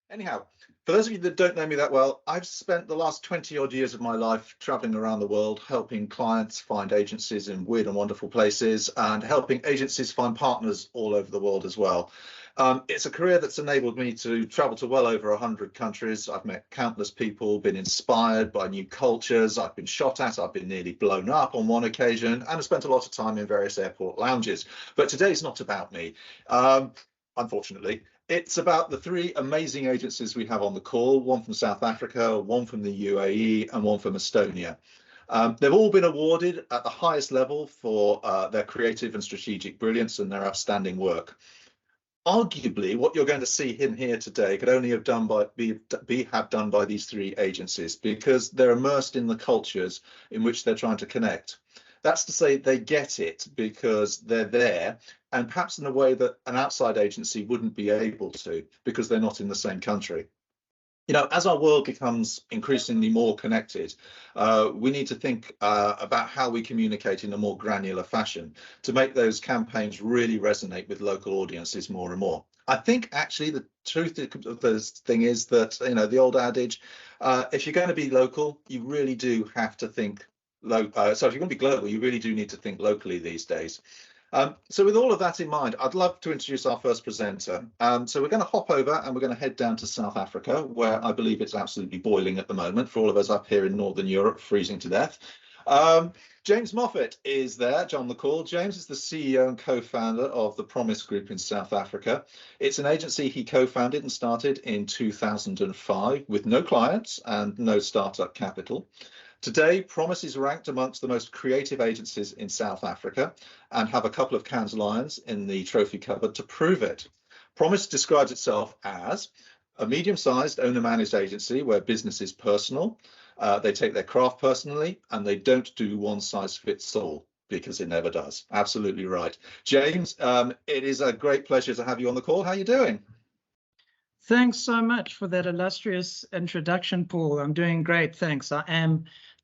Anyhow, for those of you that don't know me that well, I've spent the last 20 odd years of my life traveling around the world, helping clients find agencies in weird and wonderful places and helping agencies find partners all over the world as well. It's a career that's enabled me to travel to well over 100 countries. I've met countless people, been inspired by new cultures. I've been shot at, I've been nearly blown up on one occasion, and I've spent a lot of time in various airport lounges. But today's not about me, unfortunately. It's about the three amazing agencies we have on the call, one from South Africa, one from the UAE, and one from Estonia. They've all been awarded at the highest level for their creative and strategic brilliance and their outstanding work. Arguably, what you're going to see in here today could only have done by these three agencies, because they're immersed in the cultures in which they're trying to connect. That's to say, they get it because they're there, and perhaps in a way that an outside agency wouldn't be able to, because they're not in the same country. You know, as our world becomes increasingly more connected, we need to think about how we communicate in a more granular fashion to make those campaigns really resonate with local audiences more and more. I think actually the truth of this thing is that, you know, the old adage, if you're going to be local, you really do have to think so if you're going to be global, you really do need to think locally these days. So with all of that in mind, I'd love to introduce our first presenter. So we're going to hop over and we're going to head down to South Africa, where I believe it's absolutely boiling at the moment for all of us up here in Northern Europe, freezing to death. James Moffat is there on the call. James is the CEO and co-founder of the Promise Group in South Africa. It's an agency he co-founded and started in 2005 with no clients and no startup capital. Today, Promise is ranked amongst the most creative agencies in South Africa and have a couple of Cannes Lions in the trophy cupboard to prove it. Promise describes itself as a medium-sized owner-managed agency where business is personal. They take their craft personally, and they don't do one-size-fits-all, because it never does. Absolutely right. James, it is a great pleasure to have you on the call. How are you doing? Thanks so much for that illustrious introduction, Paul. I'm doing great, thanks.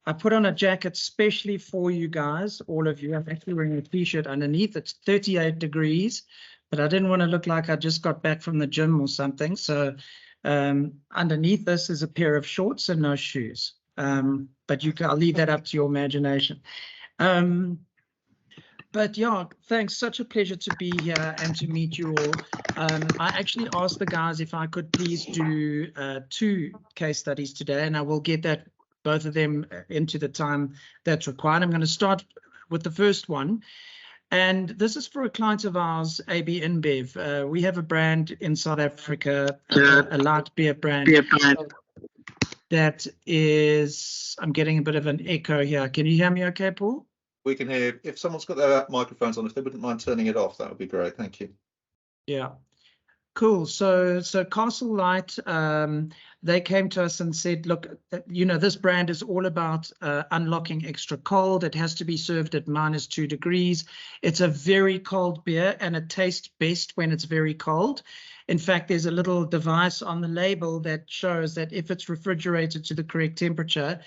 I put on a jacket specially for you guys, all of you. I'm actually wearing a t-shirt underneath. It's 38 degrees, but I didn't want to look like I just got back from the gym or something. So underneath this is a pair of shorts and no shoes. But I'll leave that up to your imagination. But yeah, thanks. Such a pleasure to be here and to meet you all. I actually asked the guys if I could please do 2 case studies today, and I will get that both of them into the time that's required. I'm going to start with the first one. And this is for a client of ours, AB InBev. We have a brand in South Africa, a light beer brand. That is, I'm getting a bit of an echo here. Can you hear me okay, Paul? We can hear. If someone's got their microphones on, if they wouldn't mind turning it off, that would be great. Thank you. Yeah. Cool. So Castle Light, they came to us and said, look, you know, this brand is all about unlocking extra cold. It has to be served at -2 degrees. It's a very cold beer, and it tastes best when it's very cold. In fact, there's a little device on the label that shows that if it's refrigerated to the correct temperature,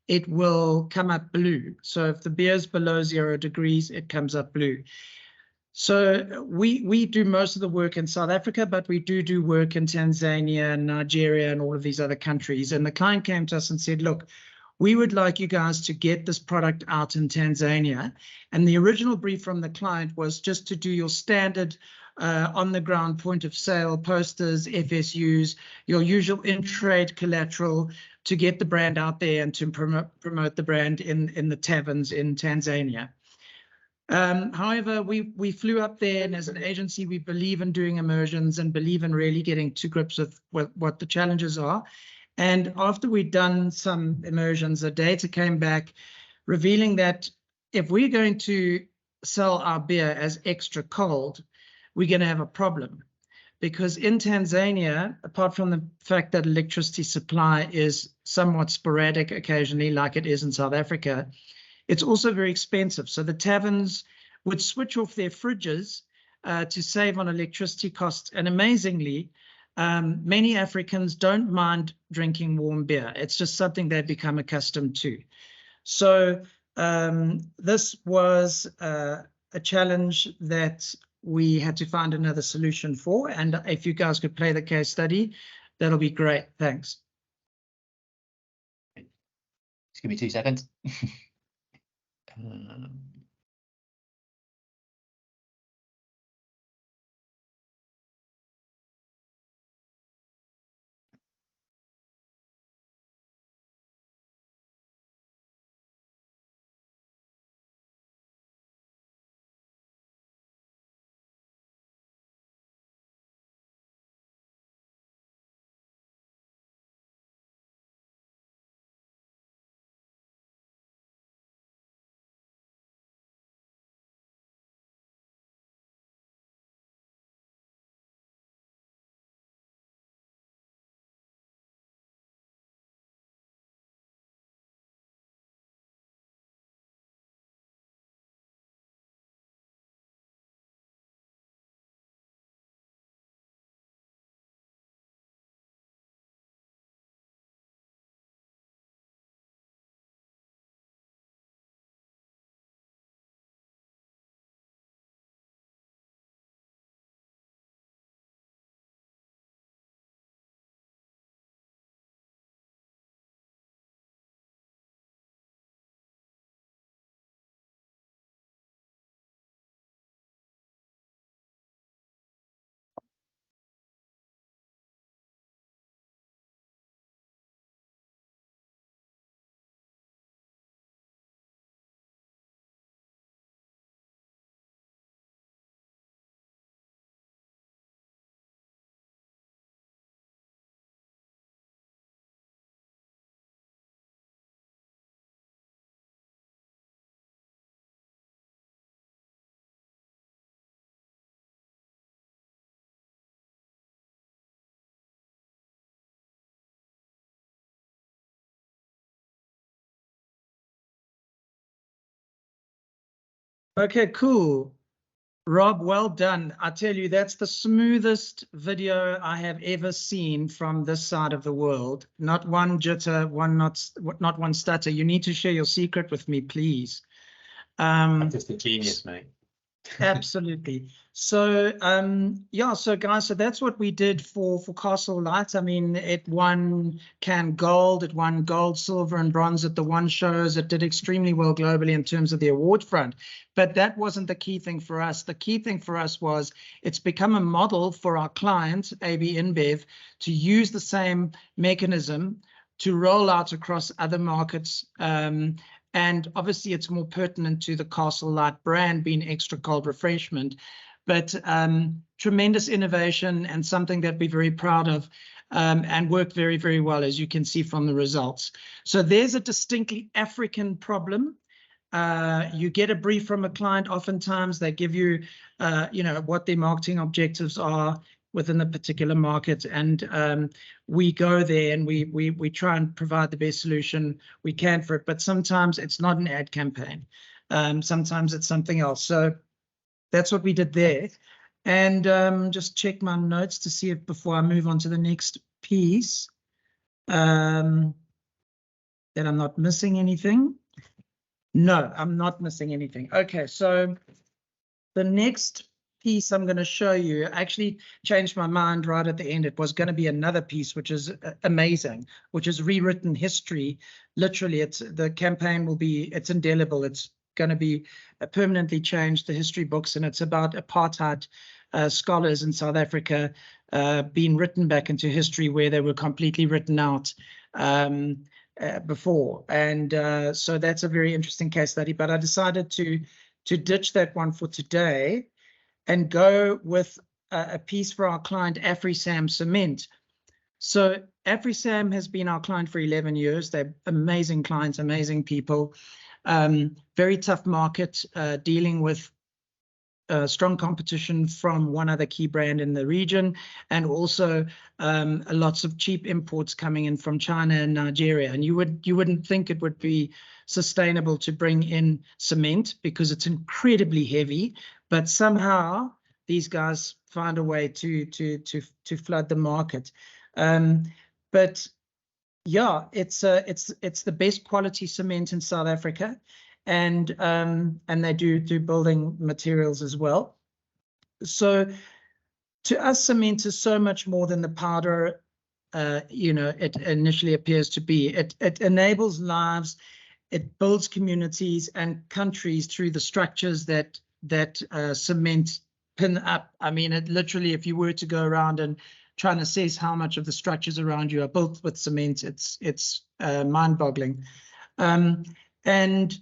it will come up blue. So if the beer is below 0 degrees, it comes up blue. So we do most of the work in South Africa, but we do work in Tanzania and Nigeria and all of these other countries. And the client came to us and said, look, we would like you guys to get this product out in Tanzania. And the original brief from the client was just to do your standard on-the-ground point of sale posters, FSUs, your usual in-trade collateral to get the brand out there and to promote the brand in the taverns in Tanzania. However, we flew up there, and as an agency, we believe in doing immersions and believe in really getting to grips with what the challenges are. And after we'd done some immersions, the data came back revealing that if we're going to sell our beer as extra cold, we're going to have a problem. Because in Tanzania, apart from the fact that electricity supply is somewhat sporadic occasionally, like it is in South Africa, it's also very expensive. So the taverns would switch off their fridges to save on electricity costs. And amazingly, many Africans don't mind drinking warm beer. It's just something they've become accustomed to. So this was a challenge that we had to find another solution for. And if you guys could play the case study, That'll be great. Thanks. Just give me 2 seconds. Okay, cool. Rob, well done. I tell you, that's the smoothest video I have ever seen from this side of the world. Not one jitter, not one stutter. You need to share your secret with me, please. I'm just a genius, mate. Absolutely. So yeah, so guys, so that's what we did for Castle Light. I mean, it won gold, it won gold, silver and bronze at the one shows. It did extremely well globally in terms of the award front, but that wasn't the key thing for us. The key thing for us was it's become a model for our client AB InBev to use the same mechanism to roll out across other markets. And obviously, it's more pertinent to the Castle Light brand being extra cold refreshment, but tremendous innovation and something that we're very proud of and worked very, very well, as you can see from the results. So there's a distinctly African problem. You get a brief from a client. Oftentimes, they give you, what their marketing objectives are within a particular market, and we go there and we try and provide the best solution we can for it. But sometimes it's not an ad campaign. Sometimes it's something else. So that's what we did there. And just check my notes to see if before I move on to the next piece that I'm not missing anything. No, I'm not missing anything. Okay, so the next piece I'm going to show you, actually changed my mind right at the end. It was going to be another piece, which is amazing, which is rewritten history. Literally, the campaign will be, it's indelible. It's going to be permanently changed, the history books, and it's about apartheid scholars in South Africa being written back into history where they were completely written out before. And so that's a very interesting case study, but I decided to ditch that one for today and go with a piece for our client, AfriSam Cement. So AfriSam has been our client for 11 years. They're amazing clients, amazing people, very tough market, dealing with strong competition from one other key brand in the region, and also lots of cheap imports coming in from China and Nigeria. And you wouldn't think it would be sustainable to bring in cement because it's incredibly heavy, but somehow these guys find a way to flood the market. But yeah, it's the best quality cement in South Africa. And they do building materials as well. So to us, cement is so much more than the powder it initially appears to be. It enables lives, it builds communities and countries through the structures that cement pin up. I mean, it literally, if you were to go around and try and assess how much of the structures around you are built with cement, it's mind-boggling. And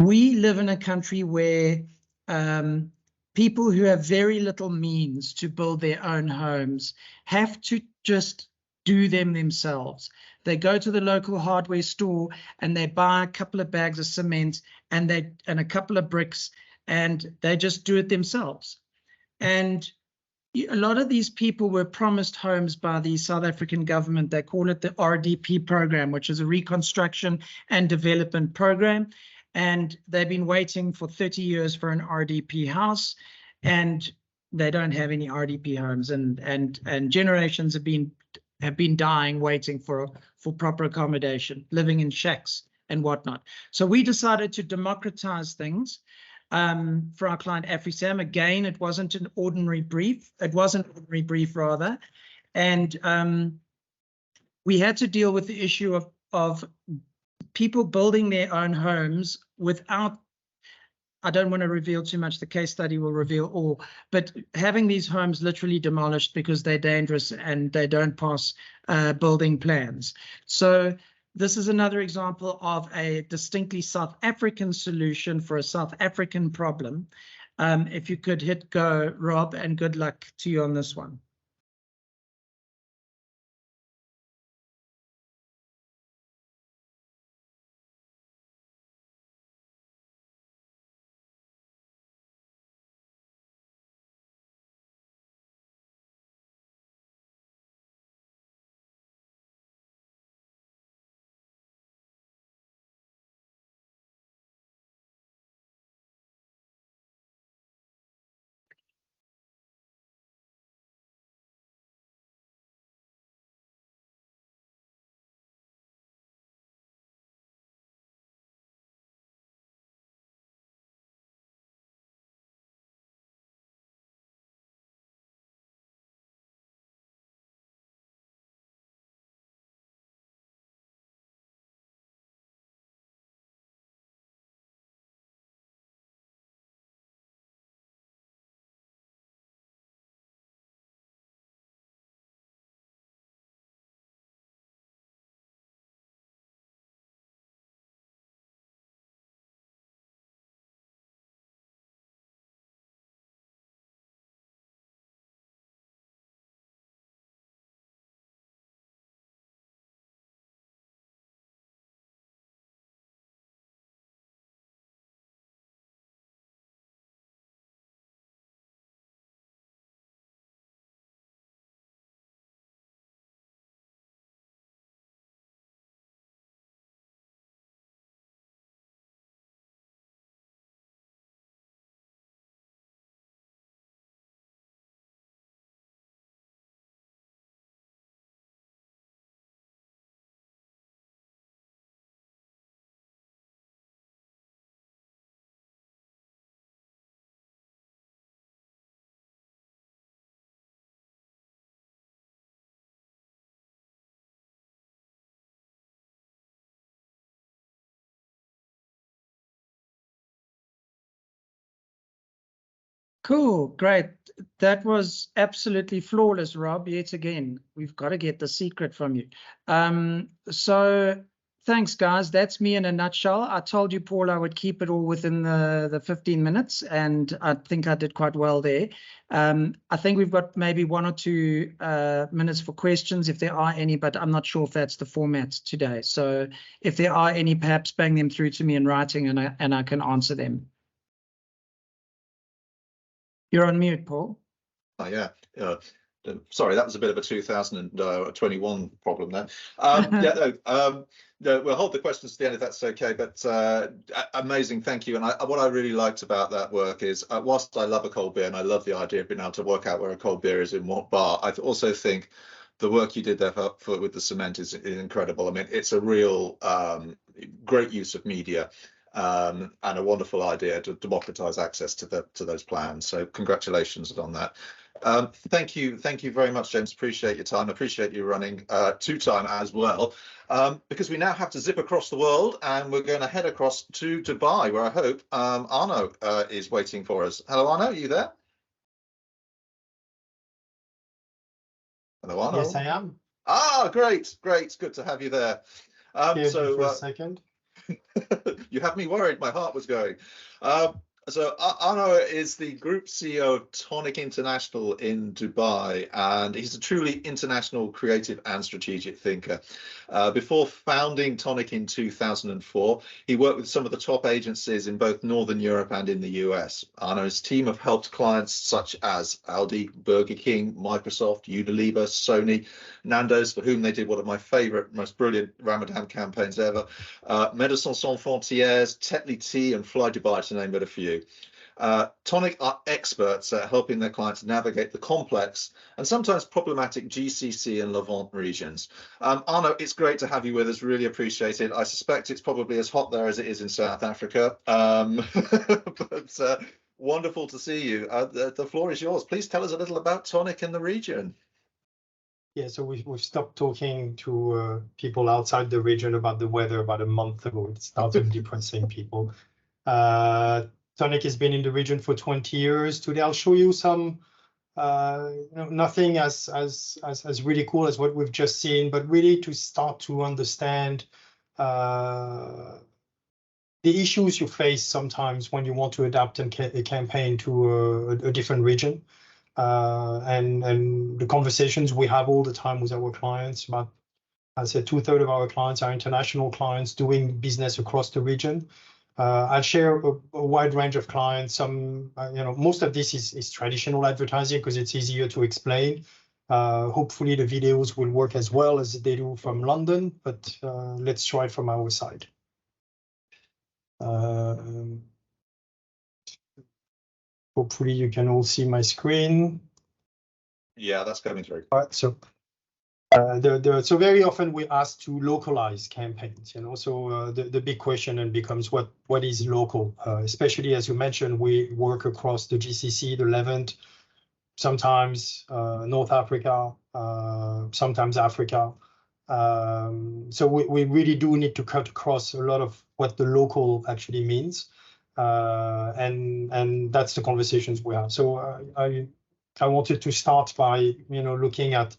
we live in a country where people who have very little means to build their own homes have to just do them themselves. They go to the local hardware store and they buy a couple of bags of cement and a couple of bricks, and they just do it themselves. And a lot of these people were promised homes by the South African government. They call it the RDP program, which is a reconstruction and development program. And they've been waiting for 30 years for an RDP house, and they don't have any RDP homes, and generations have been dying waiting for proper accommodation, living in shacks and whatnot. So we decided to democratize things for our client AfriSam. Again, it wasn't an ordinary brief. It was an ordinary brief rather. And we had to deal with the issue of people building their own homes without, I don't want to reveal too much, the case study will reveal all, but having these homes literally demolished because they're dangerous and they don't pass building plans. So this is another example of a distinctly South African solution for a South African problem. If you could hit go, Rob, and good luck to you on this one. Cool, great. That was absolutely flawless, Rob. Yet again, we've got to get the secret from you. So thanks, guys. That's me in a nutshell. I told you, Paul, I would keep it all within the 15 minutes, and I think I did quite well there. I think we've got maybe 1 or 2 minutes for questions, if there are any, but I'm not sure if that's the format today. So if there are any, perhaps bang them through to me in writing, and I can answer them. You're on mute, Paul. Oh, yeah. Sorry, that was a bit of a 2021 problem there. We'll hold the questions to the end if that's okay, but amazing, thank you. And what I really liked about that work is, whilst I love a cold beer and I love the idea of being able to work out where a cold beer is in what bar, I also think the work you did there with the cement is incredible. I mean, it's a real great use of media. And a wonderful idea to democratize access to those plans. So congratulations on that. Thank you very much, James. Appreciate your time. Appreciate you running to time as well, because we now have to zip across the world, and we're going to head across to Dubai, where I hope Arno is waiting for us. Hello, Arno, are you there? Hello, Arno. Yes, I am. Ah, great, good to have you there. So for a second. You have me worried. My heart was going. So Arno is the group CEO of Tonic International in Dubai, and he's a truly international creative and strategic thinker. Before founding Tonic in 2004, he worked with some of the top agencies in both Northern Europe and in the US. Arno's team have helped clients such as Aldi, Burger King, Microsoft, Unilever, Sony, Nando's, for whom they did one of my favorite, most brilliant Ramadan campaigns ever, Médecins Sans Frontières, Tetley Tea, and Fly Dubai, to name but a few. Tonic are experts at helping their clients navigate the complex and sometimes problematic GCC and Levant regions. Arno, it's great to have you with us. Really appreciate it. I suspect it's probably as hot there as it is in South Africa, but wonderful to see you. The floor is yours. Please tell us a little about Tonic in the region. Yeah, so we've stopped talking to people outside the region about the weather about a month ago. It started depressing people. Tonic has been in the region for 20 years. Today, I'll show you some, nothing as really cool as what we've just seen, but really to start to understand the issues you face sometimes when you want to adapt a campaign to a different region. And the conversations we have all the time with our clients. About, I said, 2/3 of our clients are international clients doing business across the region. I'll share a wide range of clients. Some, most of this is traditional advertising because it's easier to explain. Hopefully the videos will work as well as they do from London, but let's try it from our side. Hopefully you can all see my screen. Yeah, that's coming through. All right, so so very often we ask to localize campaigns, so the big question then becomes what is local, especially as you mentioned, we work across the GCC, the Levant, sometimes North Africa, sometimes Africa. So we really do need to cut across a lot of what the local actually means. And that's the conversations we have. So I wanted to start by, looking at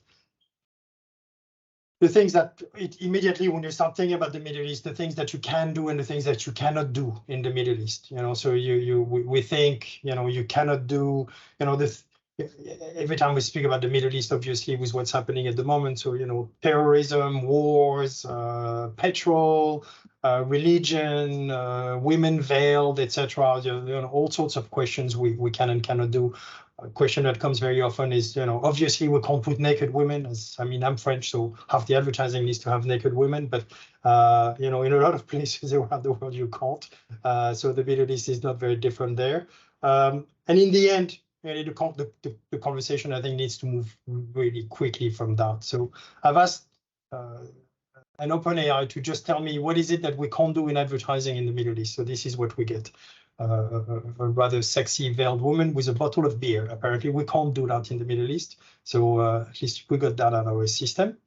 the things that immediately when you start thinking about the Middle East, the things that you can do and the things that you cannot do in the Middle East. So we think, you cannot do, every time we speak about the Middle East, obviously with what's happening at the moment. So, terrorism, wars, petrol, religion, women veiled, etc. All sorts of questions we can and cannot do. A question that comes very often is, obviously we can't put naked women. I'm French, so half the advertising needs to have naked women, but in a lot of places around the world you can't. So the Middle East is not very different there. And in the end, the conversation I think needs to move really quickly from that. So I've asked an OpenAI to just tell me what is it that we can't do in advertising in the Middle East. So this is what we get. A rather sexy veiled woman with a bottle of beer. Apparently we can't do that in the Middle East. So at least we got that out of our system.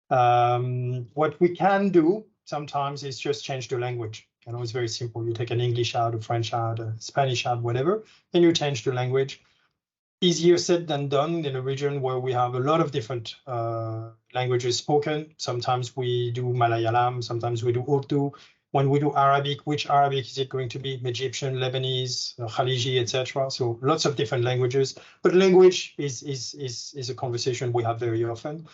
What we can do sometimes is just change the language. It's very simple. You take an English ad, a French ad, a Spanish ad, whatever, then you change the language. Easier said than done in a region where we have a lot of different languages spoken. Sometimes we do Malayalam, sometimes we do Urdu. When we do Arabic, which Arabic is it going to be? Egyptian, Lebanese, Khaliji, etc. So lots of different languages. But language is a conversation we have very often.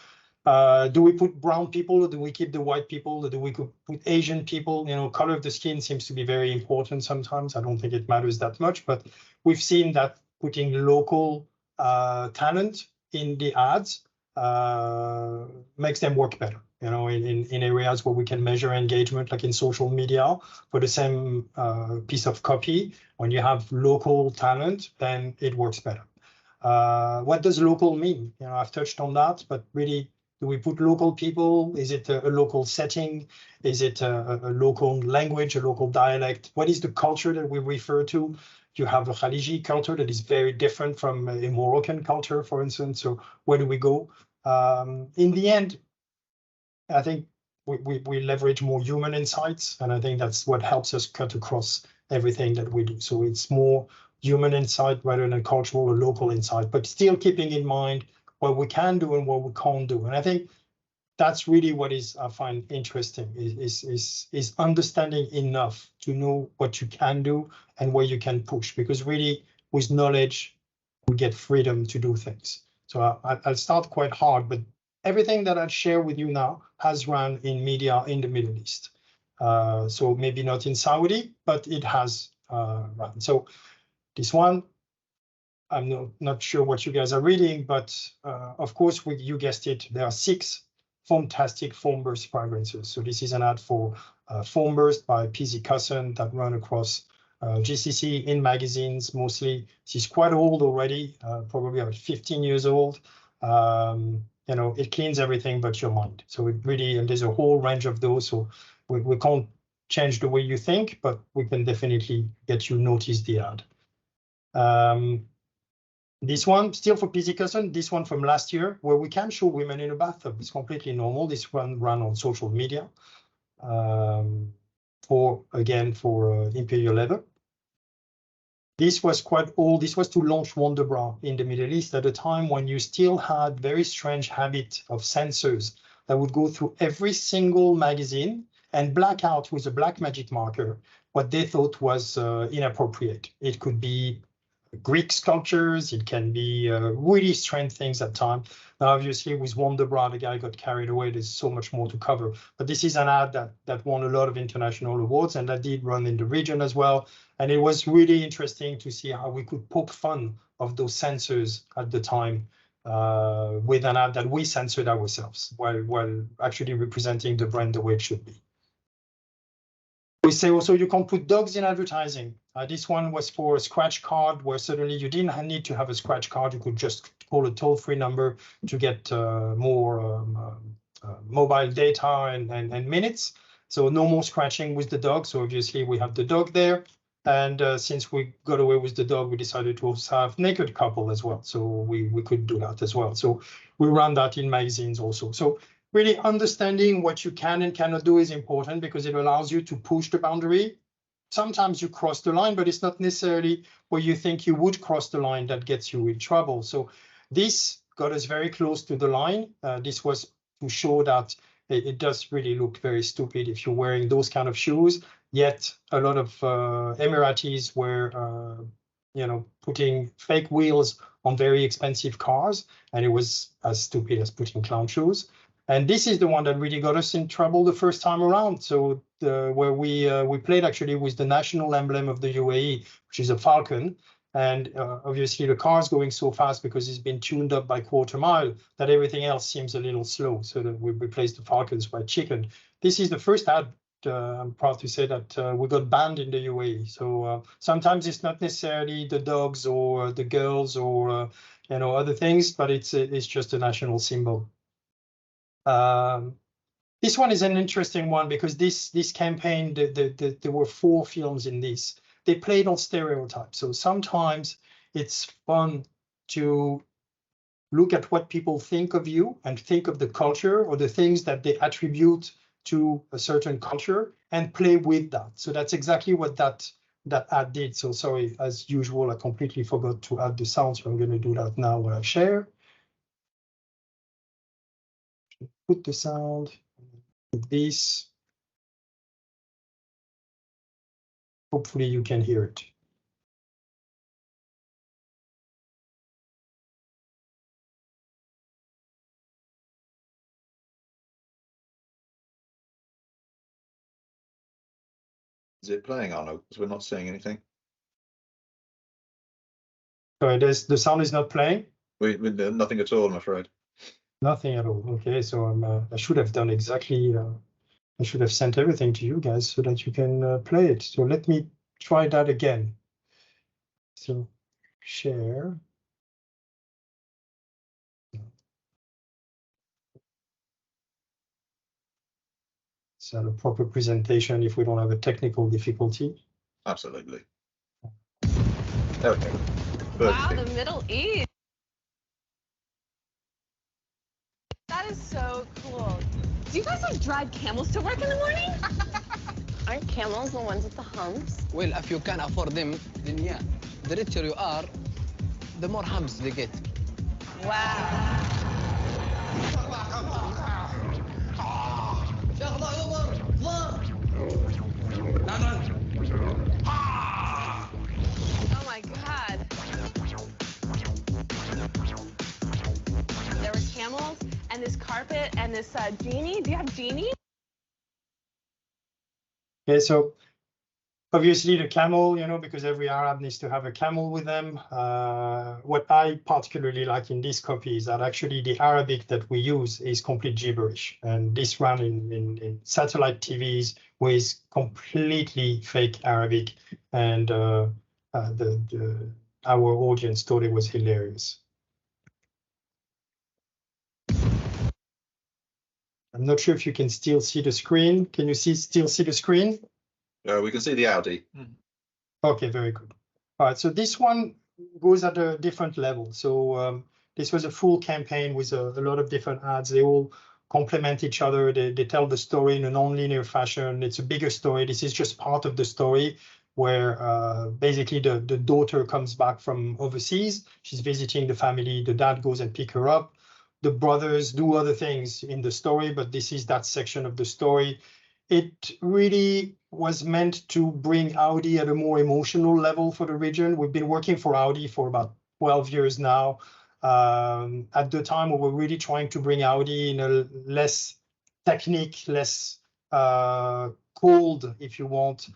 Do we put brown people, or do we keep the white people, or do we put Asian people? Color of the skin seems to be very important sometimes. I don't think it matters that much, but we've seen that putting local talent in the ads makes them work better. In areas where we can measure engagement, like in social media, for the same piece of copy, when you have local talent, then it works better. What does local mean? I've touched on that, but really Do we put local people? Is it a local setting? Is it a local language, a local dialect? What is the culture that we refer to? You have a Khaliji culture that is very different from a Moroccan culture, for instance. So where do we go? In the end, I think we leverage more human insights, and I think that's what helps us cut across everything that we do. So it's more human insight rather than cultural or local insight, but still keeping in mind what we can do and what we can't do. And I think that's really what I find interesting is understanding enough to know what you can do and where you can push, because really with knowledge, we get freedom to do things. So I'll start quite hard, but everything that I'll share with you now has run in media in the Middle East. So maybe not in Saudi, but it has run. So this one, I'm not sure what you guys are reading, but of course, you guessed it, there are 6 fantastic foam burst fragrances. So this is an ad for foam burst by PZ Cussen that run across GCC in magazines mostly. This is quite old already, probably about 15 years old. You know, it cleans everything but your mind. So it really, and there's a whole range of those. So we can't change the way you think, but we can definitely get you notice the ad. This one, still for PZ Cussen, this one from last year, where we can show women in a bathtub. It's completely normal. This one ran on social media for Imperial Leather. This was quite old. This was to launch Wonderbra in the Middle East at a time when you still had very strange habit of censors that would go through every single magazine and black out with a black magic marker what they thought was inappropriate. It could be Greek sculptures, it can be really strange things at times. Now, obviously, with Wonderbra, the guy got carried away. There's so much more to cover. But this is an ad that won a lot of international awards, and that did run in the region as well. And it was really interesting to see how we could poke fun of those censors at the time with an ad that we censored ourselves while actually representing the brand the way it should be. We say also you can't put dogs in advertising. This one was for a scratch card where suddenly you didn't need to have a scratch card. You could just call a toll-free number to get more mobile data and minutes. So no more scratching with the dog. So obviously we have the dog there. And since we got away with the dog, we decided to also have naked couple as well. So we could do that as well. So we run that in magazines also. So really understanding what you can and cannot do is important because it allows you to push the boundary. Sometimes you cross the line, but it's not necessarily where you think you would cross the line that gets you in trouble. So this got us very close to the line. This was to show that it does really look very stupid if you're wearing those kind of shoes. Yet a lot of Emiratis were, putting fake wheels on very expensive cars, and it was as stupid as putting clown shoes. And this is the one that really got us in trouble the first time around. So where we played actually with the national emblem of the UAE, which is a falcon. And obviously the car's going so fast because it's been tuned up by quarter mile that everything else seems a little slow. So that we replaced the falcons by chicken. This is the first ad. I'm proud to say that we got banned in the UAE. So sometimes it's not necessarily the dogs or the girls or other things, but it's just a national symbol. This one is an interesting one because this campaign, there were 4 films in this. They played on stereotypes. So sometimes it's fun to look at what people think of you and think of the culture or the things that they attribute to a certain culture and play with that. So that's exactly what that ad did. So sorry, as usual, I completely forgot to add the sound. So I'm going to do that now when I share. Put the sound, put this. Hopefully you can hear it. Is it playing, Arno? Because we're not seeing anything. Sorry, the sound is not playing? We nothing at all, I'm afraid. Nothing at all. Okay, so I should have done exactly, I should have sent everything to you guys so that you can play it. So let me try that again. So share. So the proper presentation if we don't have a technical difficulty. Absolutely. There we go. Wow, the Middle East. That is so cool. Do you guys like drive camels to work in the morning? Aren't camels the ones with the humps? Well, if you can afford them, then yeah. The richer you are, the more humps they get. Wow. Oh my God. There were camels and this carpet and this genie. Do you have genie? Okay, so obviously the camel, you know, because every Arab needs to have a camel with them. What I particularly like in this copy is that actually the Arabic that we use is complete gibberish. And this ran in satellite TVs with completely fake Arabic. And our audience thought it was hilarious. I'm not sure if you can still see the screen. Can you still see the screen? We can see the Audi. Okay, very good. All right, so this one goes at a different level. So this was a full campaign with a lot of different ads. They all complement each other. They tell the story in a non-linear fashion. It's a bigger story. This is just part of the story where basically the daughter comes back from overseas. She's visiting the family. The dad goes and pick her up. The brothers do other things in the story, but this is that section of the story. It really was meant to bring Audi at a more emotional level for the region. We've been working for Audi for about 12 years now. At the time, we were really trying to bring Audi in a less technique, less cold, if you want,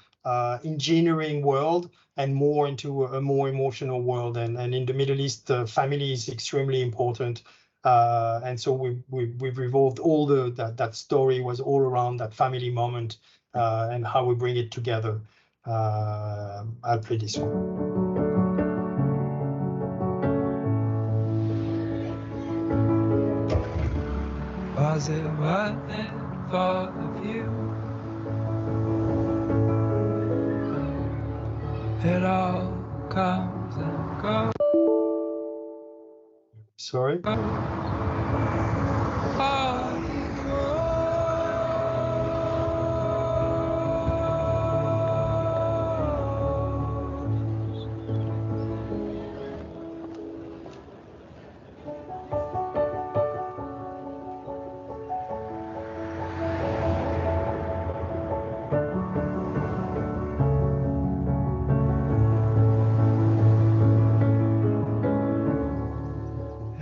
engineering world, and more into a more emotional world. And in the Middle East, family is extremely important. And so we've revolved all that story was all around that family moment and how we bring it together. I'll play this one. Was it worth it for the view? It all comes and goes. Sorry.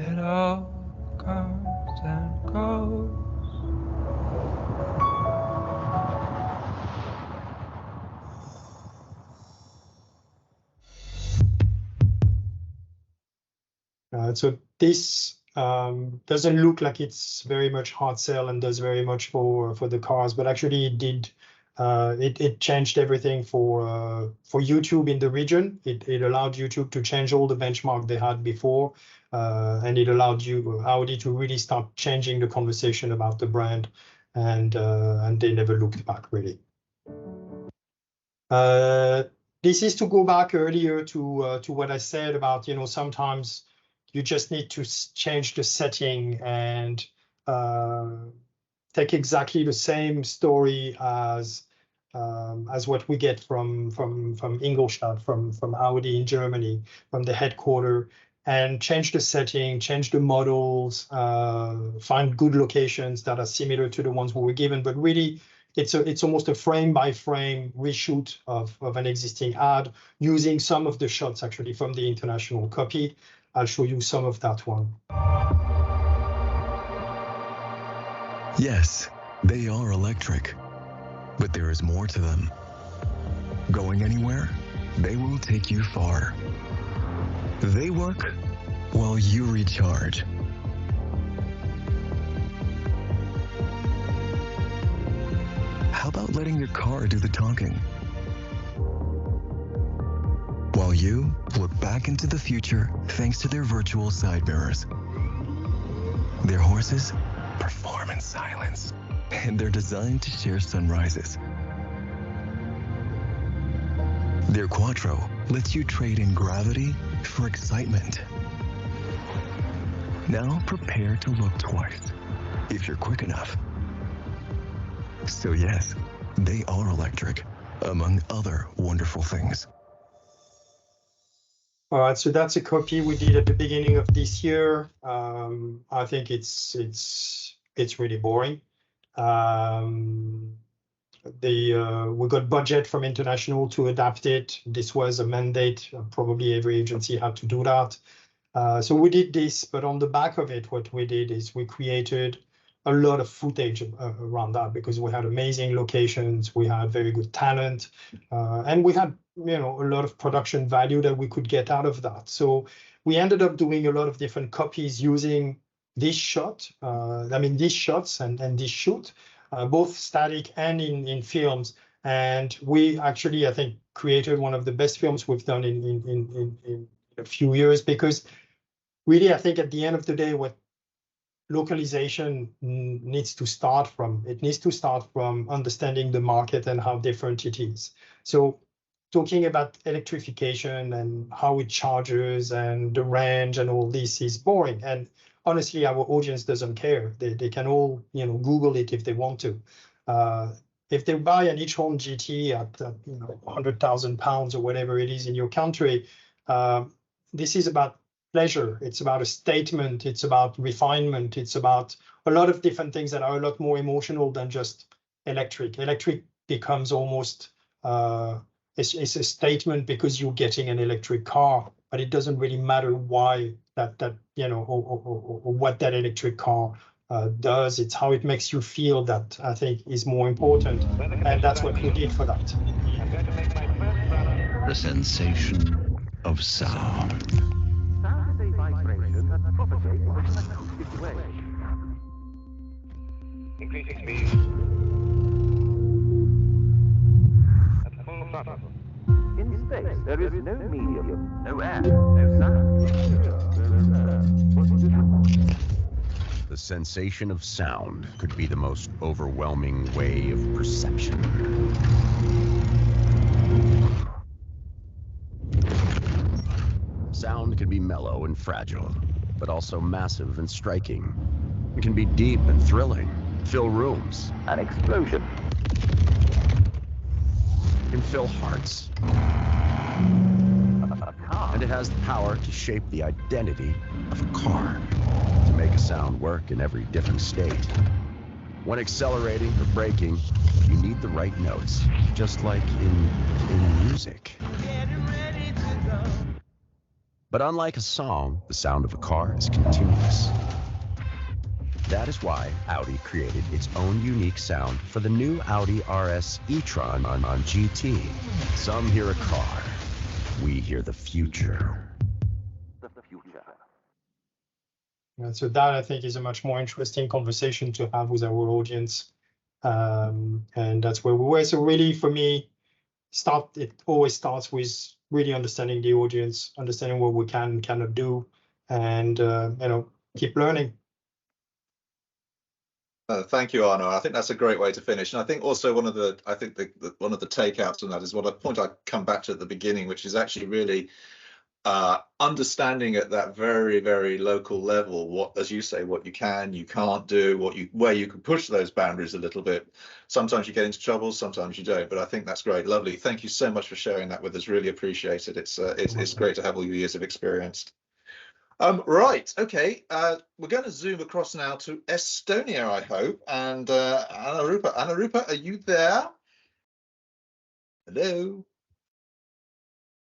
It all comes and goes. So this doesn't look like it's very much hard sell and does very much for the cars, but actually it did. It changed everything for YouTube in the region. It allowed YouTube to change all the benchmark they had before, and it allowed Audi to really start changing the conversation about the brand, and they never looked back really. This is to go back earlier to what I said about, you know, sometimes you just need to change the setting and take exactly the same story as what we get from Ingolstadt, from Audi in Germany, from the headquarters, and change the setting, change the models, find good locations that are similar to the ones we were given. But really, it's almost a frame by frame reshoot of an existing ad using some of the shots actually from the international copy. I'll show you some of that one. Yes, they are electric, but there is more to them. Going anywhere, they will take you far. They work while you recharge. How about letting your car do the talking? While you look back into the future thanks to their virtual side mirrors. Their horses perform in silence. and they're designed to share sunrises. Their Quattro lets you trade in gravity for excitement. Now prepare to look twice, if you're quick enough. So yes, they are electric, among other wonderful things. All right, so that's a copy we did at the beginning of this year. I think it's really boring. We got budget from international to adapt it. This was a mandate. Probably every agency had to do that. So we did this, but on the back of it, what we did is we created a lot of footage around that because we had amazing locations, we had very good talent, and we had a lot of production value that we could get out of that. So we ended up doing a lot of different copies using this shot. These shots and this shoot, both static and in films. And we actually, I think, created one of the best films we've done in a few years, because really, I think at the end of the day, what localization needs to start from, it needs to start from understanding the market and how different it is. So talking about electrification and how it charges and the range and all this is boring. And honestly, our audience doesn't care. They can all Google it if they want to. If they buy an e-tron GT at £100,000 or whatever it is in your country, this is about pleasure. It's about a statement. It's about refinement. It's about a lot of different things that are a lot more emotional than just electric. Electric becomes almost it's a statement because you're getting an electric car, but it doesn't really matter why or what that electric car does. It's how it makes you feel that I think is more important, and that's what we did for that. The sensation of sound. Increasing speed. At full throttle. In space, there is no medium, no air, no sound. The sensation of sound could be the most overwhelming way of perception. Sound can be mellow and fragile, but also massive and striking. It can be deep and thrilling, fill rooms. An explosion. It can fill hearts. A car. And it has the power to shape the identity of a car, to make a sound work in every different state. When accelerating or braking, you need the right notes, just like in music. But unlike a song, the sound of a car is continuous. That is why Audi created its own unique sound for the new Audi RS e-tron on GT. Some hear a car. We hear the future. The future. And so that, I think, is a much more interesting conversation to have with our audience. And that's where we were. So really, for me, it always starts with really understanding the audience, understanding what we can and cannot do, and keep learning. Thank you, Arno. I think that's a great way to finish. And I think also one of the takeouts from that is what point I come back to at the beginning, which is actually really understanding at that very, very local level what, as you say, what you can, you can't do, where you can push those boundaries a little bit. Sometimes you get into trouble, sometimes you don't. But I think that's great. Lovely. Thank you so much for sharing that with us. Really appreciate it. It's great to have all your years of experience. Right, okay, we're going to zoom across now to Estonia, I hope, and Anna-Rupa. Anna-Rupa, are you there? Hello?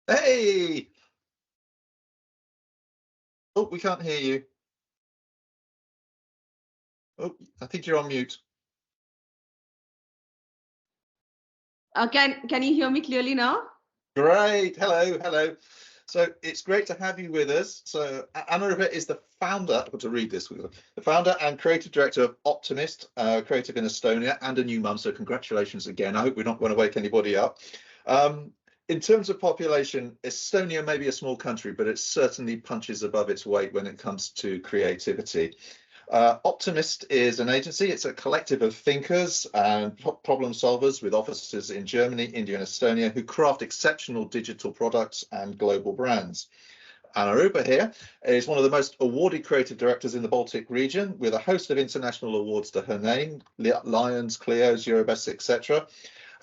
Hey! Oh, we can't hear you. Oh, I think you're on mute. Can you hear me clearly now? Great, hello. So it's great to have you with us. So Anna-Rupa is the founder, I've got to read this, the founder and creative director of Optimist, creative in Estonia, and a new mum. So congratulations again. I hope we're not going to wake anybody up. In terms of population, Estonia may be a small country, but it certainly punches above its weight when it comes to creativity. Optimist is an agency. It's a collective of thinkers and problem solvers with offices in Germany, India, and Estonia who craft exceptional digital products and global brands. Anna Rupa here is one of the most awarded creative directors in the Baltic region, with a host of international awards to her name, Lions, Clios, Eurobest, etc.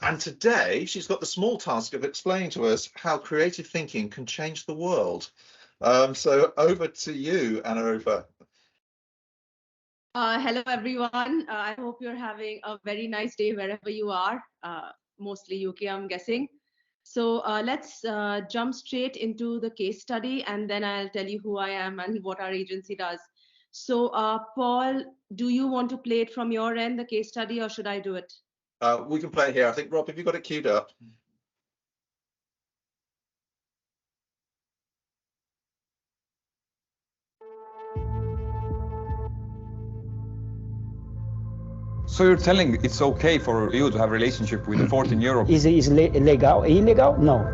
And today she's got the small task of explaining to us how creative thinking can change the world. So over to you, Anna Rupa. Hello, everyone. I hope you're having a very nice day wherever you are, mostly UK, I'm guessing. So let's jump straight into the case study, and then I'll tell you who I am and what our agency does. So Paul, do you want to play it from your end, the case study, or should I do it? We can play it here. I think, Rob, have you got it queued up? So you're telling it's okay for you to have a relationship with a 14-year-old? Is legal? Illegal? No.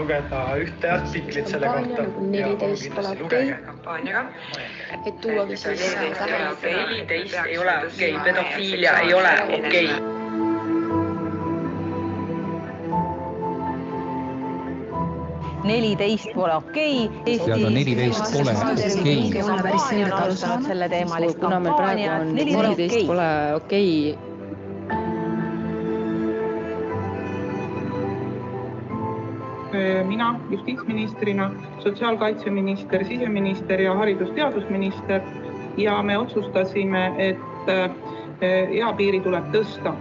lugeda ühte artiklit selle kohta. 14 pole okei. Kampaaniaga. Et tuuagi siis 14 ei ole okei, pedofiilia ei ole okei. pole okei. Teada 14 pole okei. Selle teemalist kuna meil praegu on 14 pole okei. Mina justiitsministrina, sotsiaalkaitseminister, siseminister ja haridus-teadusminister ja me otsustasime, et eapiiri tuleb tõsta.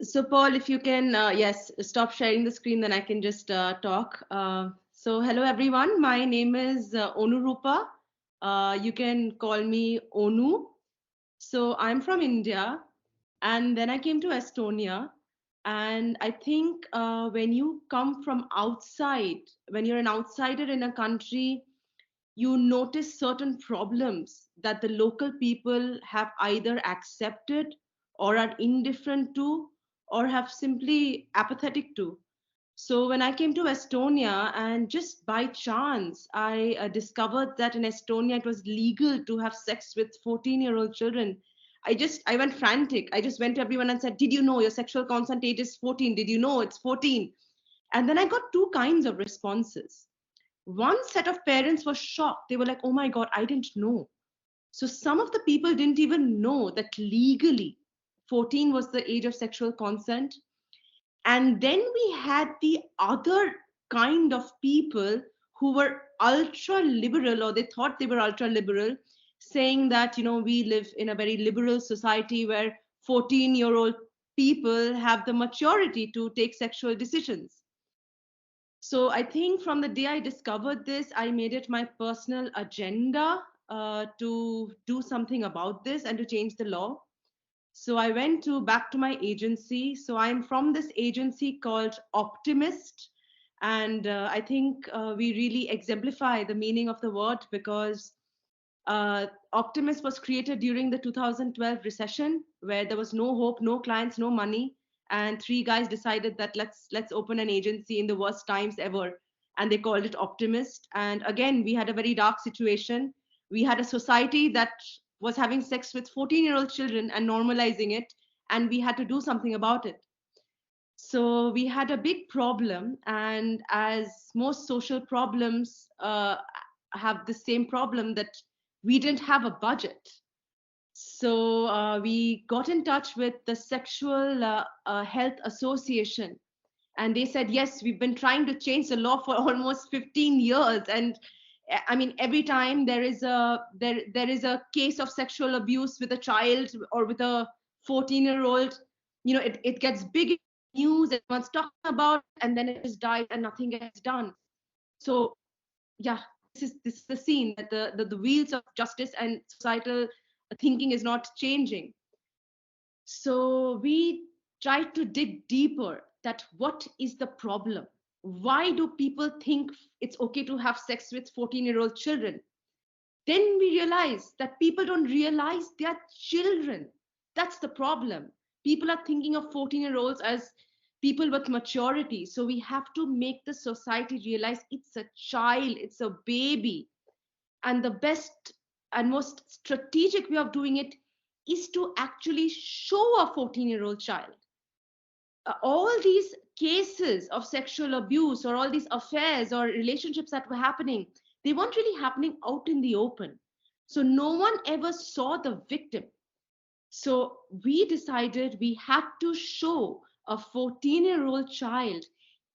So Paul, if you can, yes, stop sharing the screen, then I can just talk. So hello, everyone. My name is Onu Rupa. You can call me Onu. So I'm from India, and then I came to Estonia. And I think when you come from outside, when you're an outsider in a country, you notice certain problems that the local people have either accepted or are indifferent to, or have simply apathetic to. So when I came to Estonia, and just by chance, I discovered that in Estonia, it was legal to have sex with 14-year-old children. I went frantic. I just went to everyone and said, did you know your sexual consent age is 14? Did you know it's 14? And then I got two kinds of responses. One set of parents were shocked. They were like, oh my God, I didn't know. So some of the people didn't even know that legally 14 was the age of sexual consent. And then we had the other kind of people who were ultra liberal, or they thought they were ultra liberal, saying that, you know, we live in a very liberal society where 14-year-old people have the maturity to take sexual decisions. So I think from the day I discovered this, I made it my personal agenda to do something about this and to change the law. So I went back to my agency. So I'm from this agency called Optimist. And I think we really exemplify the meaning of the word, because Optimist was created during the 2012 recession, where there was no hope, no clients, no money, and 3 guys decided that let's open an agency in the worst times ever, and they called it Optimist. And again, we had a very dark situation. We had a society that was having sex with 14-year-old children and normalizing it, and we had to do something about it. So we had a big problem, and as most social problems have the same problem, that we didn't have a budget. So we got in touch with the Sexual Health Association, and they said, yes, we've been trying to change the law for almost 15 years. And I mean, every time there is a case of sexual abuse with a child or with a 14-year-old, you know, it gets big news, everyone's talking about it, and then it just dies and nothing gets done. So yeah, this is the scene that the wheels of justice and societal thinking is not changing. So we tried to dig deeper, that what is the problem? Why do people think it's okay to have sex with 14-year-old children? Then we realized that people don't realize they're children. That's the problem. People are thinking of 14-year-olds as people with maturity. So we have to make the society realize it's a child, it's a baby. And the best and most strategic way of doing it is to actually show a 14-year-old child. All these cases of sexual abuse or all these affairs or relationships that were happening, they weren't really happening out in the open. So no one ever saw the victim. So we decided we had to show a 14-year-old child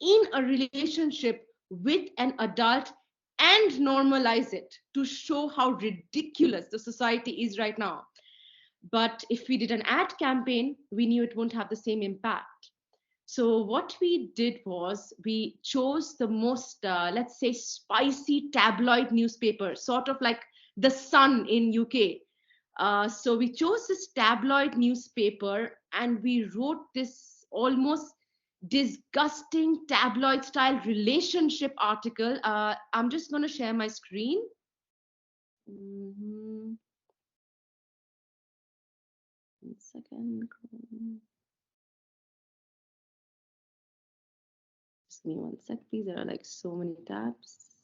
in a relationship with an adult and normalize it, to show how ridiculous the society is right now. But if we did an ad campaign, we knew it wouldn't have the same impact. So what we did was we chose the most, let's say, spicy tabloid newspaper, sort of like The Sun in UK. So we chose this tabloid newspaper and we wrote this almost disgusting tabloid style relationship article. I'm just going to share my screen. One second. Just give me one sec, please. There are like so many tabs.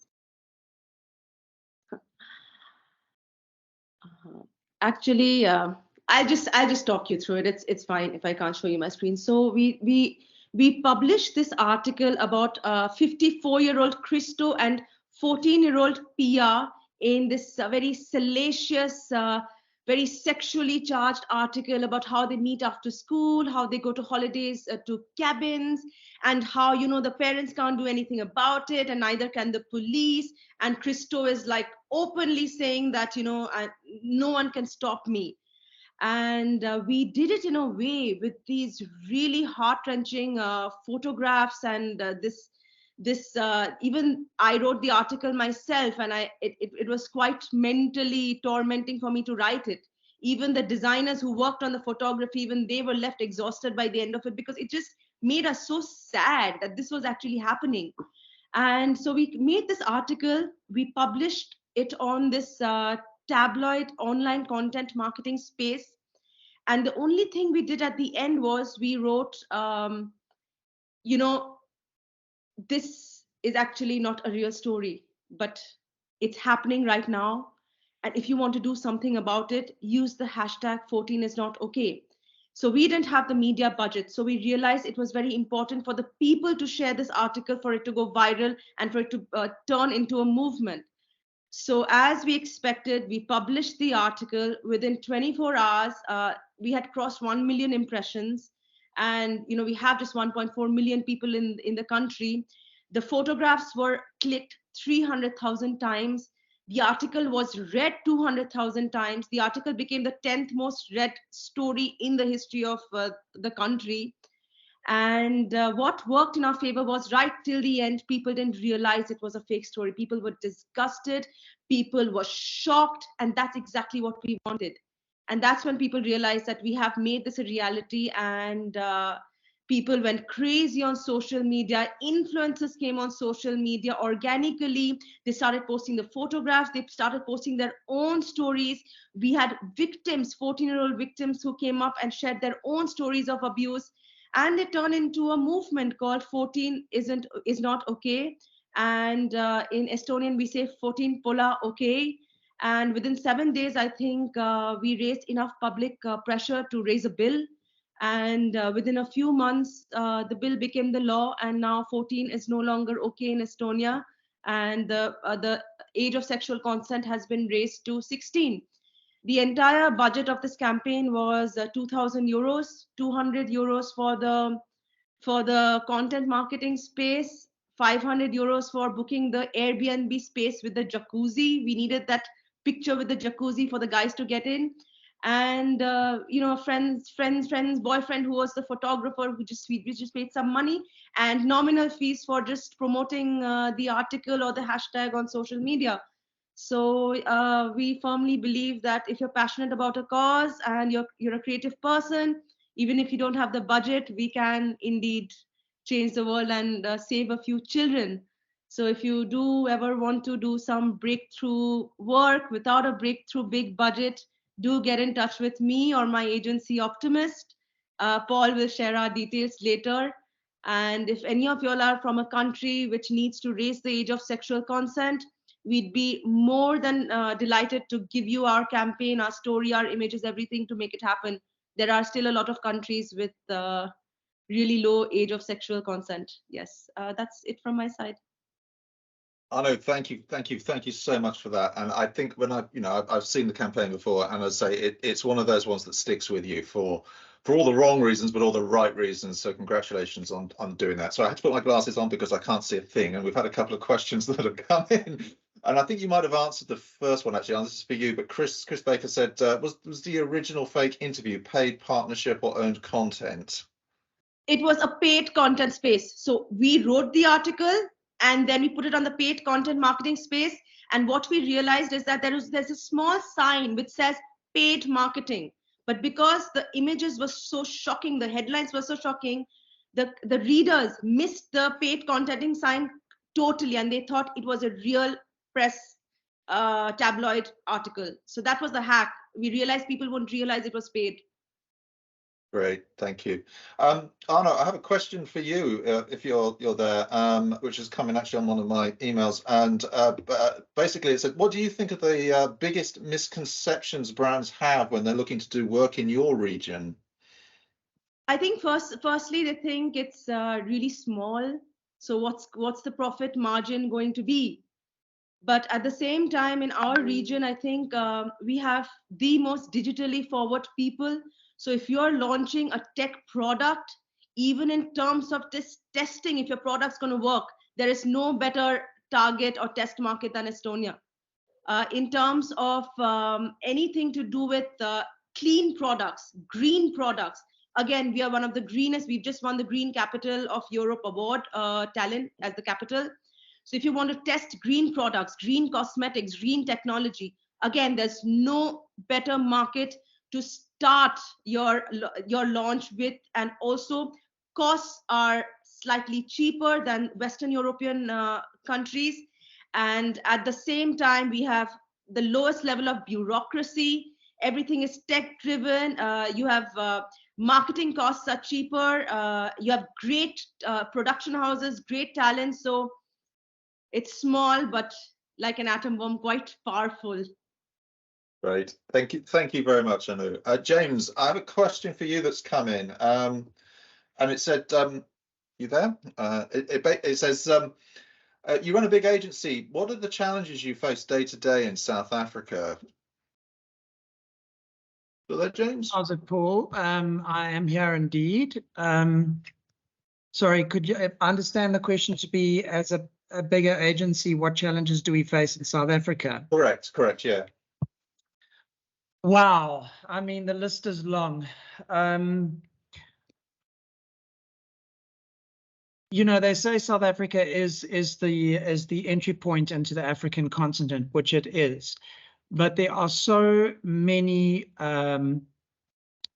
Actually, I'll just talk you through it. It's fine if I can't show you my screen. So we published this article about 54-year-old Christo and 14-year-old Pia in this very salacious, very sexually charged article about how they meet after school, how they go to holidays to cabins, and how, you know, the parents can't do anything about it, and neither can the police. And Christo is like openly saying that, you know, no one can stop me. And we did it in a way with these really heart-wrenching photographs, and even I wrote the article myself, and it was quite mentally tormenting for me to write it. Even the designers who worked on the photography, even they were left exhausted by the end of it, because it just made us so sad that this was actually happening. And so we made this article, we published it on this tabloid online content marketing space. And the only thing we did at the end was we wrote, you know, this is actually not a real story, but it's happening right now. And if you want to do something about it, use the hashtag 14 is not okay. So we didn't have the media budget. So we realized it was very important for the people to share this article, for it to go viral, and for it to turn into a movement. So as we expected, we published the article. Within 24 hours, we had crossed 1 million impressions. And, you know, we have just 1.4 million people in the country. The photographs were clicked 300,000 times. The article was read 200,000 times. The article became the 10th most read story in the history of the country. And what worked in our favor was right till the end, people didn't realize it was a fake story. People were disgusted. People were shocked. And that's exactly what we wanted. And that's when people realized that we have made this a reality, and People went crazy on social media. Influencers came on social media organically. They started posting the photographs. They started posting their own stories. We had victims, 14-year-old victims who came up and shared their own stories of abuse. And it turned into a movement called 14 is not okay. And in Estonian, we say 14 pola okay. And within 7 days, I think we raised enough public pressure to raise a bill. And within a few months, the bill became the law, and now 14 is no longer okay in Estonia. And the age of sexual consent has been raised to 16. The entire budget of this campaign was 2,000 euros, 200 euros for the content marketing space, 500 euros for booking the Airbnb space with the jacuzzi. We needed that picture with the jacuzzi for the guys to get in. And friends, boyfriend who was the photographer we just paid some money, and nominal fees for just promoting the article or the hashtag on social media. So we firmly believe that if you're passionate about a cause and you're a creative person, even if you don't have the budget, we can indeed change the world and save a few children. So if you do ever want to do some breakthrough work without a breakthrough big budget, do get in touch with me or my agency Optimist. Paul will share our details later. And if any of y'all are from a country which needs to raise the age of sexual consent, we'd be more than delighted to give you our campaign, our story, our images, everything to make it happen. There are still a lot of countries with really low age of sexual consent. Yes, that's it from my side. Arno, thank you so much for that. And I think when I've seen the campaign before, and as I say, it's one of those ones that sticks with you for all the wrong reasons, but all the right reasons. So congratulations on doing that. So I had to put my glasses on because I can't see a thing. And we've had a couple of questions that have come in. And I think you might have answered the first one, actually. This is for you, but Chris Baker said, was the original fake interview paid partnership or owned content? It was a paid content space. So we wrote the article and then we put it on the paid content marketing space. And what we realized is that there's a small sign which says paid marketing. But because the images were so shocking, the headlines were so shocking, the readers missed the paid contenting sign totally, and they thought it was a real press tabloid article. So that was the hack. We realized people wouldn't realize it was paid. Great, thank you. Arno, I have a question for you, if you're there, which is coming actually on one of my emails. And basically it said, what do you think are the biggest misconceptions brands have when they're looking to do work in your region? I think firstly, they think it's really small. So what's the profit margin going to be? But at the same time, in our region, I think we have the most digitally forward people. So if you're launching a tech product, even in terms of testing, if your product's going to work, there is no better target or test market than Estonia. In terms of anything to do with clean products, green products, again, we are one of the greenest. We've just won the Green Capital of Europe Award, Tallinn as the capital. So if you want to test green products, green cosmetics, green technology, again, there's no better market to start your launch with. And also costs are slightly cheaper than Western European countries. And at the same time, we have the lowest level of bureaucracy. Everything is tech driven. You have marketing costs are cheaper. You have great production houses, great talent. So it's small, but like an atom bomb, quite powerful. Great, thank you very much, Anu. James, I have a question for you that's come in, and it said, you there? It says, you run a big agency. What are the challenges you face day to day in South Africa? Hello, James. How's it, Paul? I am here indeed. Sorry, could you understand the question to be, as a bigger agency, what challenges do we face in South Africa? Correct, yeah. Wow, I mean, the list is long. You know, they say South Africa is the entry point into the African continent, which it is. But there are so many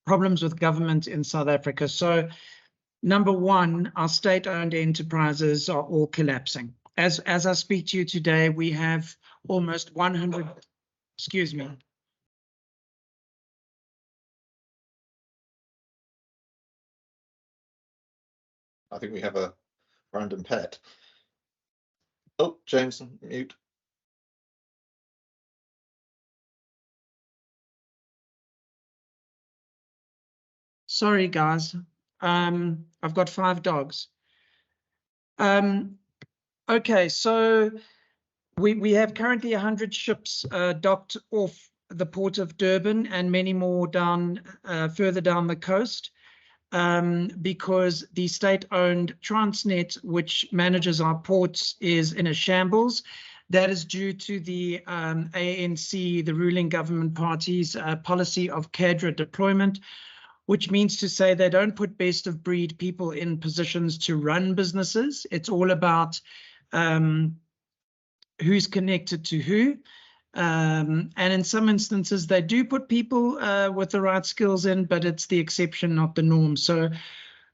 problems with government in South Africa. So number one, our state-owned enterprises are all collapsing. As I speak to you today, we have almost 100, excuse me. I think we have a random pet. Oh, James, mute. Sorry, guys. I've got 5 dogs. Okay, so we have currently 100 ships docked off the port of Durban and many more down further down the coast, because the state-owned Transnet, which manages our ports, is in a shambles. That is due to the ANC, the ruling government party's policy of cadre deployment, which means to say they don't put best of breed people in positions to run businesses. It's all about who's connected to who. And in some instances, they do put people with the right skills in, but it's the exception, not the norm. So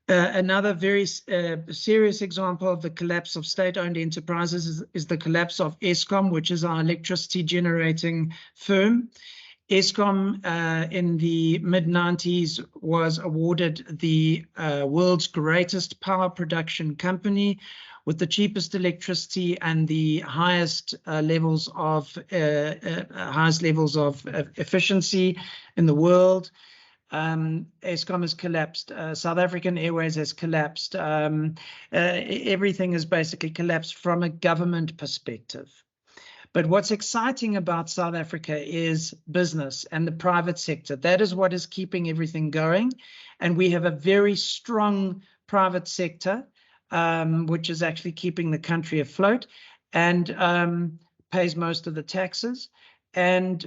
another very serious example of the collapse of state-owned enterprises is the collapse of Eskom, which is our electricity generating firm. Eskom in the mid-90s was awarded the world's greatest power production company with the cheapest electricity and the highest levels of efficiency in the world. Eskom has collapsed. South African Airways has collapsed. Everything has basically collapsed from a government perspective. But what's exciting about South Africa is business and the private sector. That is what is keeping everything going. And we have a very strong private sector, which is actually keeping the country afloat and pays most of the taxes. And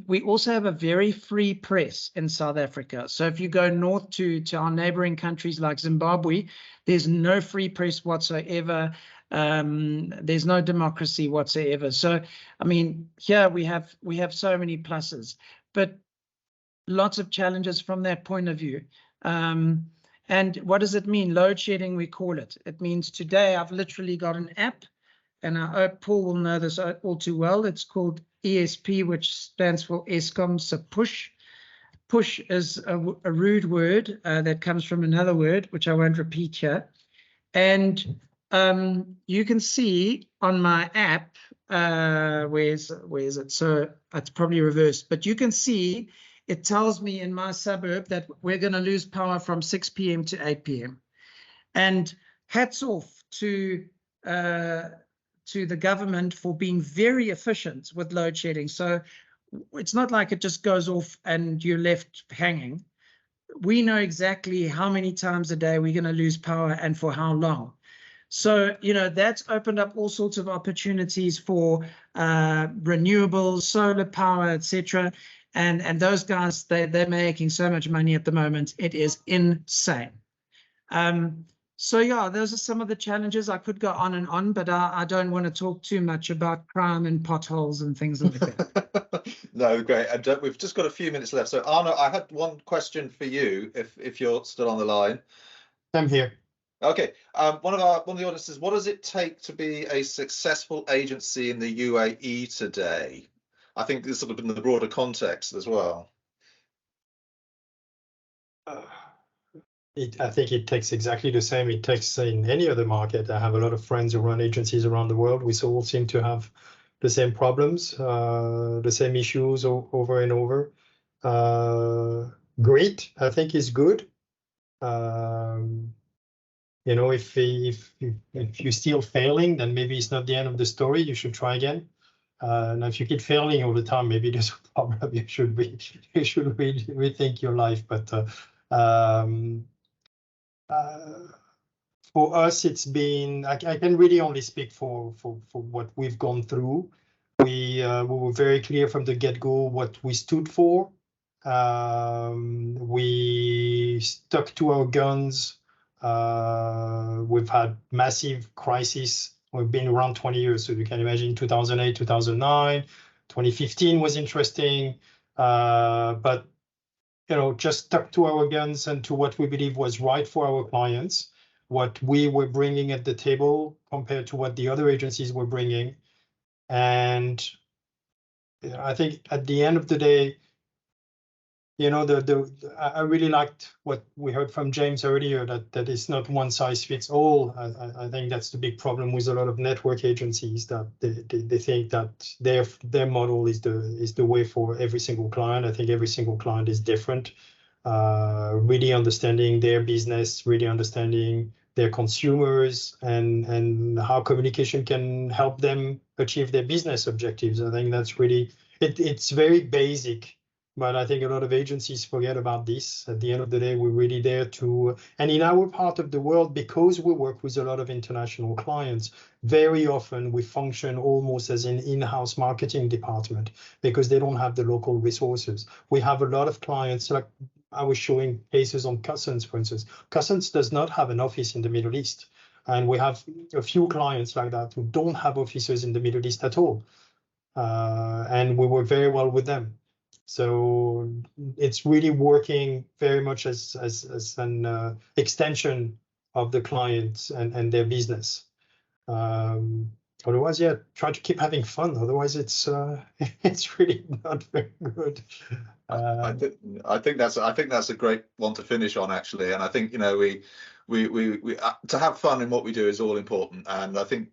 we also have a very free press in South Africa. So if you go north to our neighboring countries like Zimbabwe, there's no free press whatsoever. There's no democracy whatsoever. So, I mean, here we have so many pluses, but lots of challenges from that point of view. And what does it mean? Load shedding, we call it. It means today I've literally got an app, and I hope Paul will know this all too well. It's called ESP, which stands for Eskom Se Push. Push is a rude word that comes from another word, which I won't repeat here. And you can see on my app, where is it? So it's probably reversed, but you can see it tells me in my suburb that we're going to lose power from 6 p.m. to 8 p.m. And hats off to the government for being very efficient with load shedding. So it's not like it just goes off and you're left hanging. We know exactly how many times a day we're going to lose power and for how long. So, you know, that's opened up all sorts of opportunities for renewables, solar power, etc. And those guys, they're making so much money at the moment. It is insane. So, yeah, those are some of the challenges. I could go on and on, but I don't want to talk too much about crime and potholes and things like that. No, great. And we've just got a few minutes left. So, Arno, I had one question for you, if you're still on the line. I'm here. Okay, one of the audiences, what does it take to be a successful agency in the UAE today? I think this sort of in the broader context as well. I think it takes exactly the same it takes in any other market. I have a lot of friends who run agencies around the world. We all seem to have the same problems, the same issues over and over. Great, I think, is good. You know, if you're still failing, then maybe it's not the end of the story. You should try again. Now, if you keep failing all the time, maybe there's a problem. You should rethink your life. But for us, it's been. I can really only speak for what we've gone through. We were very clear from the get-go what we stood for. We stuck to our guns. We've had massive crises. We've been around 20 years, so you can imagine 2008, 2009, 2015 was interesting. But just stuck to our guns and to what we believe was right for our clients, what we were bringing at the table compared to what the other agencies were bringing. And I think at the end of the day, I really liked what we heard from James earlier, that it's not one size fits all. I think that's the big problem with a lot of network agencies, that they think that their model is the way for every single client. I think every single client is different. Really understanding their business, really understanding their consumers, and how communication can help them achieve their business objectives. I think that's really it's very basic. But I think a lot of agencies forget about this. At the end of the day, we're really there to, and in our part of the world, because we work with a lot of international clients, very often we function almost as an in-house marketing department because they don't have the local resources. We have a lot of clients, like I was showing cases on Cousins, for instance. Cousins does not have an office in the Middle East. And we have a few clients like that who don't have offices in the Middle East at all. And we work very well with them. So it's really working very much as an extension of the clients and their business. Otherwise, yeah, try to keep having fun. Otherwise, it's really not very good. I think that's a great one to finish on, actually. And I think we to have fun in what we do is all important. And I think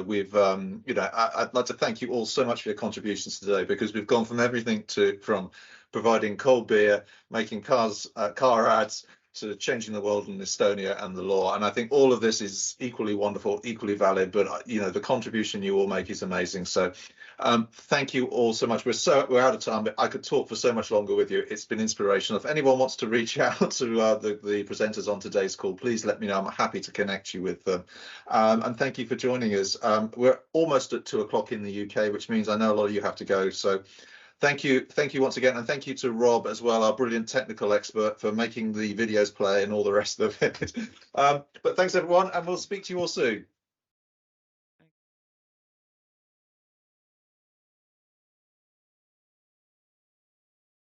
we've I'd like to thank you all so much for your contributions today, because we've gone from everything from providing cold beer, making car ads, to changing the world in Estonia and the law. And I think all of this is equally wonderful, equally valid, but the contribution you all make is amazing. So thank you all so much. We're out of time, but I could talk for so much longer with you. It's been inspirational. If anyone wants to reach out to the presenters on today's call, please let me know. I'm happy to connect you with them. And thank you for joining us. We're almost at 2 o'clock in the UK, which means I know a lot of you have to go. So thank you once again, and thank you to Rob as well, our brilliant technical expert, for making the videos play and all the rest of it. But thanks everyone, and we'll speak to you all soon.